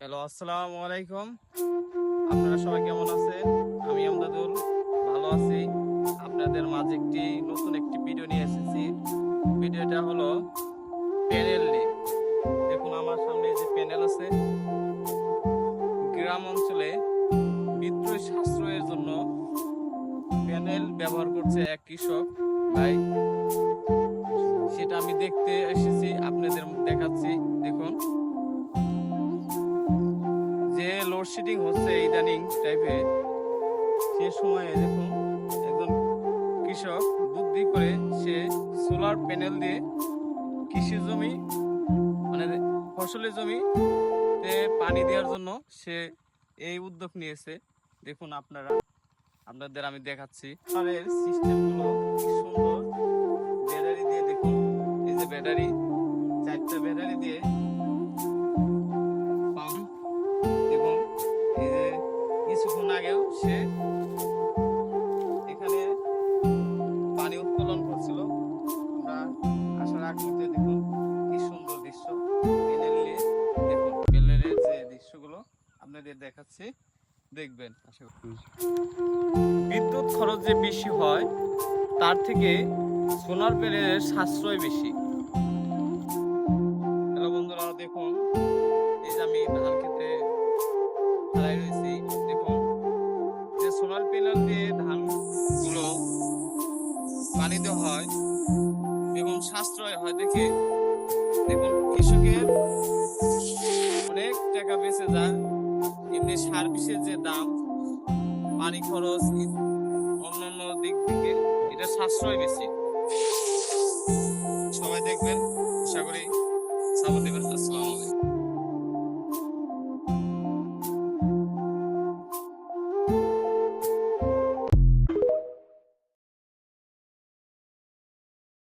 Hello, আসসালামু আলাইকুম। আপনারা সবাই কেমন আছেন? আমি আমদাদুল ভালো আছি। আপনাদের মাঝে নতুন একটি ভিডিও নিয়ে এসেছি। ভিডিওটা হলো প্যানেল নিয়ে। দেখুন আমার সামনে যে প্যানেল আছে, গ্রাম অঞ্চলে বিদ্যুৎ সাশ্রয়ের জন্য প্যানেল ব্যবহার করছে এক কৃষক ভাই। সেটা আমি দেখতে এসেছি, আপনাদের দেখাচ্ছি। দেখুন যে লোডশেডিং হচ্ছে ইদানিং টাইপের, সে সময়ে দেখুন একজন কৃষক বুদ্ধি করে সে সোলার প্যানেল দিয়ে কৃষি জমি মানে ফসলের জমিতে পানি দেওয়ার জন্য সে এই উদ্যোগ নিয়েছে। দেখুন আপনাদের আমি দেখাচ্ছি সোলারের সিস্টেমগুলো কি সুন্দর। ব্যাটারি দিয়ে দেখুন, এই যে ব্যাটারি, 4টা ব্যাটারি দিয়ে পাম্প। দেখুন এই যে কিছুক্ষণ আগেও সে এখানে পানি উত্তোলন করছিল। আমরা আসার আগ মুহূর্তে দেখুন কি সুন্দর দৃশ্য। দেখুন প্যানেলের যে দৃশ্যগুলো আপনাদের দেখাচ্ছি, দেখবেন। আশা করি বিদ্যুৎ খরচ যে বেশি হয় তার থেকে সোলার প্যানেলের সাশ্রয় বেশি। হ্যালো বন্ধুরা, দেখুন এই যে আমি ধান খেতে দাঁড়াই রয়েছি। দেখুন যে সোলার প্যানেল দিয়ে ধানগুলো পানি দেওয়া হয় এবং সাশ্রয় হয় দেখে দেখুন কৃষকের অনেক টাকা বেঁচে যায়। এমনি সার বিষের যে দাম, পানি খরচ, অন্যান্য দিক থেকে এটা সাশ্রয় বেশি। সবাই দেখবেন, আশা করি সাপোর্ট দেবেন। আসসালামু আলাইকুম।